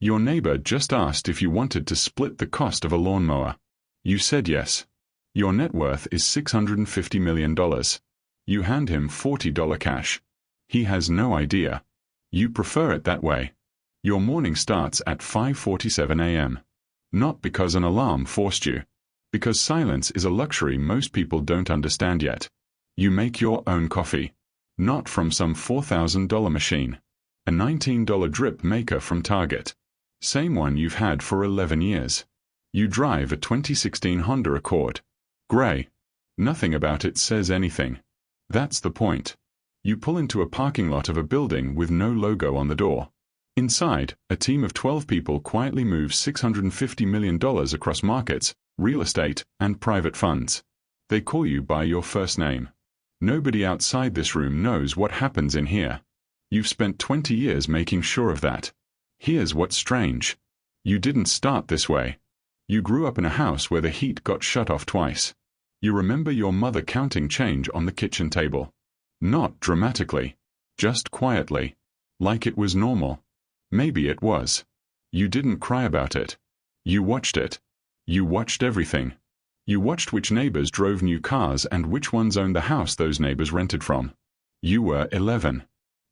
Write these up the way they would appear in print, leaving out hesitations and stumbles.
Your neighbor just asked if you wanted to split the cost of a lawnmower. You said yes. Your net worth is $650 million. You hand him $40 cash. He has no idea. You prefer it that way. Your morning starts at 5:47 a.m. Not because an alarm forced you. Because silence is a luxury most people don't understand yet. You make your own coffee. Not from some $4,000 machine. A $19 drip maker from Target. Same one you've had for 11 years. You drive a 2016 Honda Accord. Gray. Nothing about it says anything. That's the point. You pull into a parking lot of a building with no logo on the door. Inside, a team of 12 people quietly moves $650 million across markets, real estate, and private funds. They call you by your first name. Nobody outside this room knows what happens in here. You've spent 20 years making sure of that. Here's what's strange. You didn't start this way. You grew up in a house where the heat got shut off twice. You remember your mother counting change on the kitchen table. Not dramatically. Just quietly. Like it was normal. Maybe it was. You didn't cry about it. You watched it. You watched everything. You watched which neighbors drove new cars and which ones owned the house those neighbors rented from. You were 11.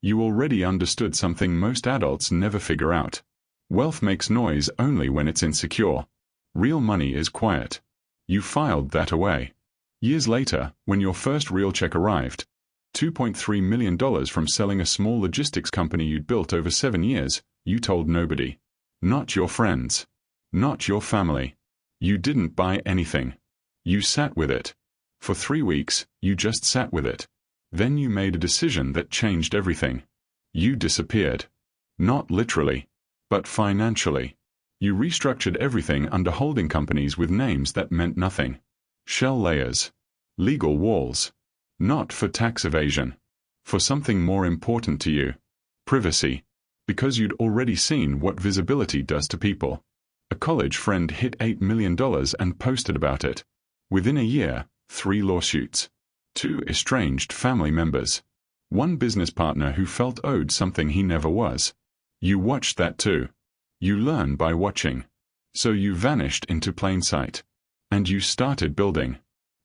You already understood something most adults never figure out. Wealth makes noise only when it's insecure. Real money is quiet. You filed that away. Years later, when your first real check arrived, $2.3 million from selling a small logistics company you'd built over 7 years, you told nobody. Not your friends. Not your family. You didn't buy anything. You sat with it. For 3 weeks, you just sat with it. Then you made a decision that changed everything. You disappeared. Not literally, but financially. You restructured everything under holding companies with names that meant nothing. Shell layers. Legal walls. Not for tax evasion. For something more important to you. Privacy. Because you'd already seen what visibility does to people. A college friend hit $8 million and posted about it. Within a year, 3 lawsuits. 2 estranged family members. 1 business partner who felt owed something he never was. You watched that too. You learn by watching. So you vanished into plain sight. And you started building.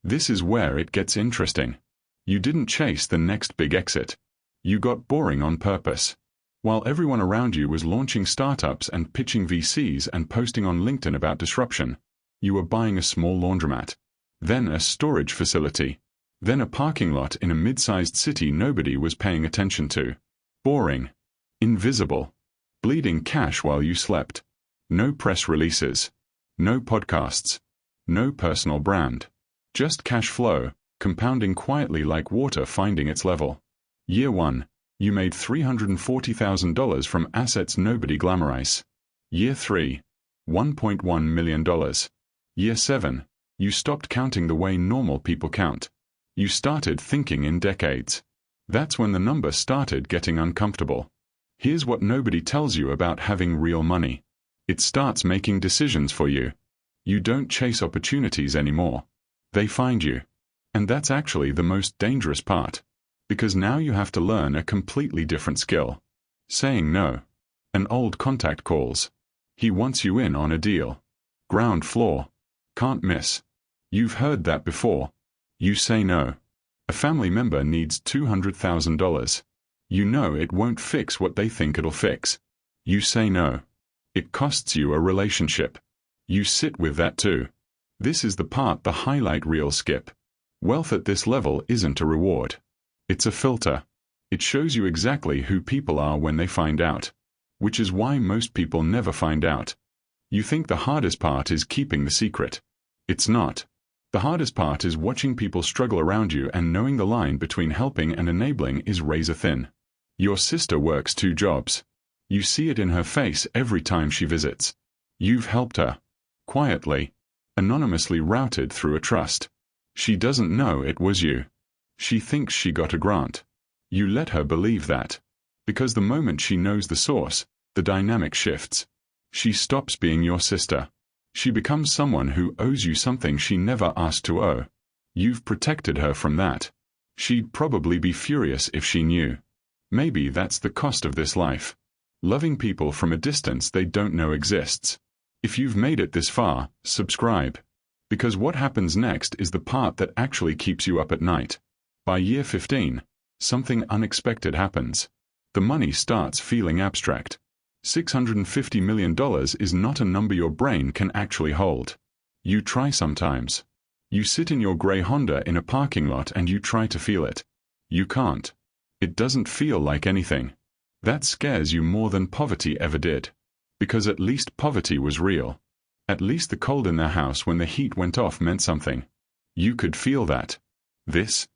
This is where it gets interesting. You didn't chase the next big exit. You got boring on purpose. While everyone around you was launching startups and pitching VCs and posting on LinkedIn about disruption, you were buying a small laundromat. Then a storage facility. Then a parking lot in a mid-sized city nobody was paying attention to. Boring. Invisible. Bleeding cash while you slept. No press releases. No podcasts. No personal brand. Just cash flow, compounding quietly like water finding its level. Year 1. You made $340,000 from assets nobody glamorizes. Year 3. $1.1 million. Year 7. You stopped counting the way normal people count. You started thinking in decades. That's when the number started getting uncomfortable. Here's what nobody tells you about having real money. It starts making decisions for you. You don't chase opportunities anymore. They find you. And that's actually the most dangerous part. Because now you have to learn a completely different skill. Saying no. An old contact calls. He wants you in on a deal. Ground floor. Can't miss. You've heard that before. You say no. A family member needs $200,000. You know it won't fix what they think it'll fix. You say no. It costs you a relationship. You sit with that too. This is the part the highlight reels skip. Wealth at this level isn't a reward. It's a filter. It shows you exactly who people are when they find out. Which is why most people never find out. You think the hardest part is keeping the secret. It's not. The hardest part is watching people struggle around you and knowing the line between helping and enabling is razor thin. Your sister works 2 jobs. You see it in her face every time she visits. You've helped her. Quietly. Anonymously routed through a trust. She doesn't know it was you. She thinks she got a grant. You let her believe that. Because the moment she knows the source, the dynamic shifts. She stops being your sister. She becomes someone who owes you something she never asked to owe. You've protected her from that. She'd probably be furious if she knew. Maybe that's the cost of this life. Loving people from a distance they don't know exists. If you've made it this far, subscribe. Because what happens next is the part that actually keeps you up at night. By year 15, something unexpected happens. The money starts feeling abstract. $650 million is not a number your brain can actually hold. You try sometimes. You sit in your gray Honda in a parking lot and you try to feel it. You can't. It doesn't feel like anything. That scares you more than poverty ever did. Because at least poverty was real. At least the cold in their house when the heat went off meant something. You could feel that. This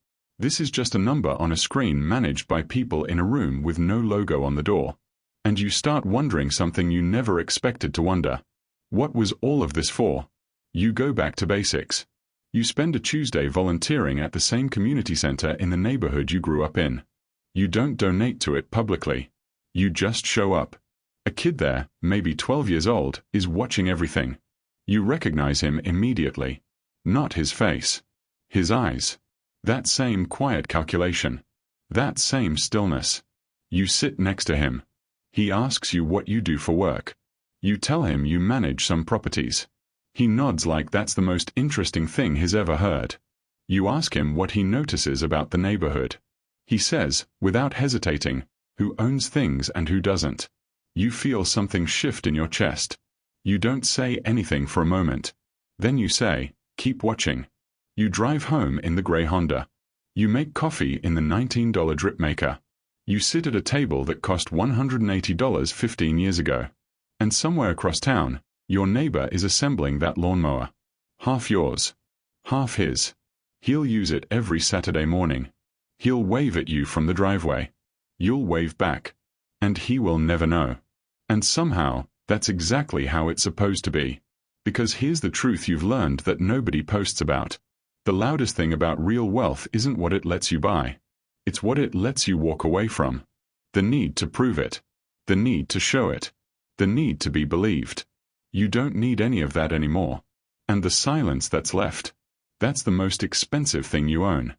is just a number on a screen managed by people in a room with no logo on the door. And you start wondering something you never expected to wonder. What was all of this for? You go back to basics. You spend a Tuesday volunteering at the same community center in the neighborhood you grew up in. You don't donate to it publicly. You just show up. A kid there, maybe 12 years old, is watching everything. You recognize him immediately. Not his face. His eyes. That same quiet calculation. That same stillness. You sit next to him. He asks you what you do for work. You tell him you manage some properties. He nods like that's the most interesting thing he's ever heard. You ask him what he notices about the neighborhood. He says, without hesitating, who owns things and who doesn't. You feel something shift in your chest. You don't say anything for a moment. Then you say, keep watching. You drive home in the gray Honda. You make coffee in the $19 drip maker. You sit at a table that cost $180 15 years ago. And somewhere across town, your neighbor is assembling that lawnmower. Half yours. Half his. He'll use it every Saturday morning. He'll wave at you from the driveway. You'll wave back. And he will never know. And somehow, that's exactly how it's supposed to be. Because here's the truth you've learned that nobody posts about. The loudest thing about real wealth isn't what it lets you buy. It's what it lets you walk away from. The need to prove it. The need to show it. The need to be believed. You don't need any of that anymore. And the silence that's left. That's the most expensive thing you own.